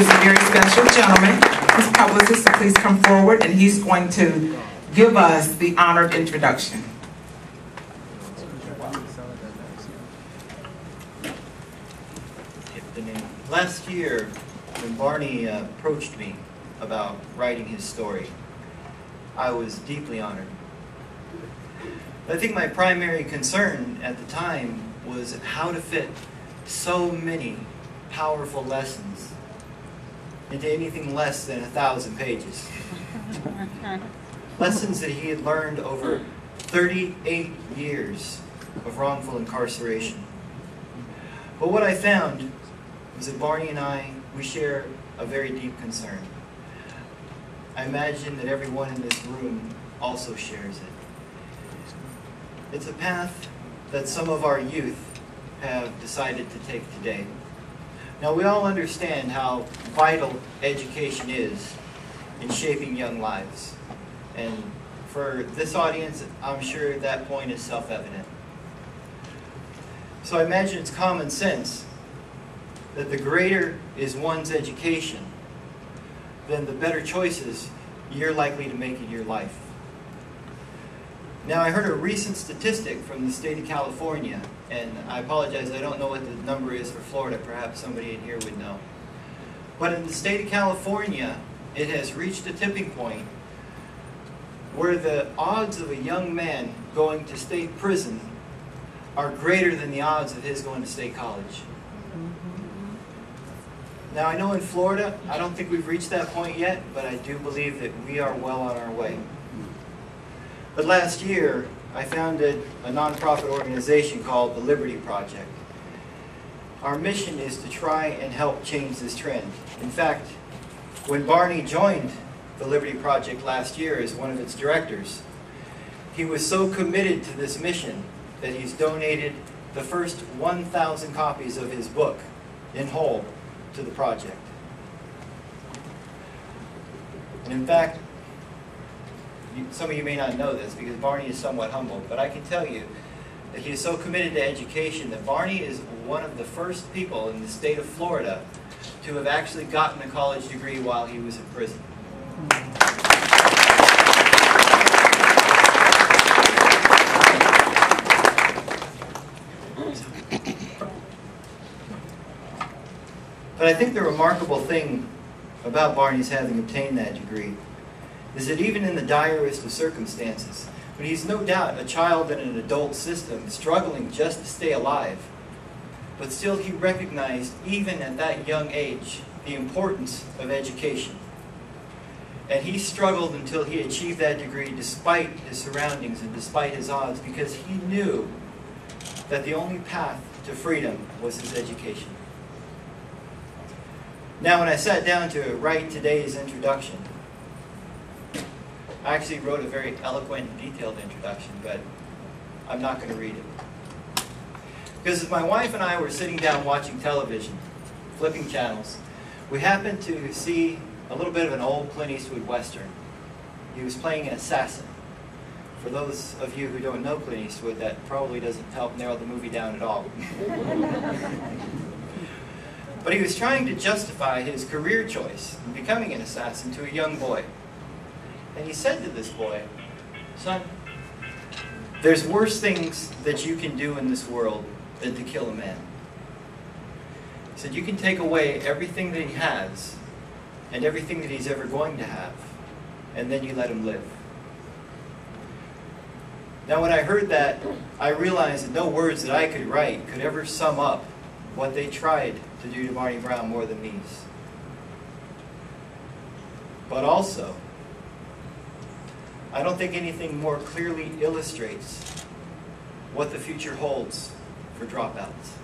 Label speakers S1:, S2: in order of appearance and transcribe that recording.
S1: introduce a very special gentleman, his publicist, so please come forward, and he's going to give us the honored introduction.
S2: Last year, when Barney approached me about writing his story, I was deeply honored. I think my primary concern at the time was how to fit so many powerful lessons into anything less than 1,000 pages. Lessons that he had learned over 38 years of wrongful incarceration. But what I found was that Barney and I, we share a very deep concern. I imagine that everyone in this room also shares it. It's a path that some of our youth have decided to take today. Now, we all understand how vital education is in shaping young lives. And for this audience, I'm sure that point is self-evident. So I imagine it's common sense that the greater is one's education, then the better choices you're likely to make in your life. Now, I heard a recent statistic from the state of California, and I apologize, I don't know what the number is for Florida. Perhaps somebody in here would know. But in the state of California, it has reached a tipping point where the odds of a young man going to state prison are greater than the odds of his going to state college. Now, I know in Florida, I don't think we've reached that point yet, but I do believe that we are well on our way. But last year, I founded a nonprofit organization called the Liberty Project. Our mission is to try and help change this trend. In fact, when Barney joined the Liberty Project last year as one of its directors, he was so committed to this mission that he's donated the first 1,000 copies of his book in whole to the project. And in fact, some of you may not know this because Barney is somewhat humble, but I can tell you that he is so committed to education that Barney is one of the first people in the state of Florida to have actually gotten a college degree while he was in prison. But I think the remarkable thing about Barney's having obtained that degree is that even in the direst of circumstances, when he's no doubt a child in an adult system struggling just to stay alive, but still he recognized, even at that young age, the importance of education. And he struggled until he achieved that degree despite his surroundings and despite his odds, because he knew that the only path to freedom was his education. Now, when I sat down to write today's introduction, I actually wrote a very eloquent and detailed introduction, but I'm not going to read it. Because as my wife and I were sitting down watching television, flipping channels, we happened to see a little bit of an old Clint Eastwood Western. He was playing an assassin. For those of you who don't know Clint Eastwood, that probably doesn't help narrow the movie down at all. But he was trying to justify his career choice in becoming an assassin to a young boy. And he said to this boy, "Son, there's worse things that you can do in this world than to kill a man." He said, "You can take away everything that he has and everything that he's ever going to have, and then you let him live." Now, when I heard that, I realized that no words that I could write could ever sum up what they tried to do to Barney Brown more than these. But also, I don't think anything more clearly illustrates what the future holds for dropouts.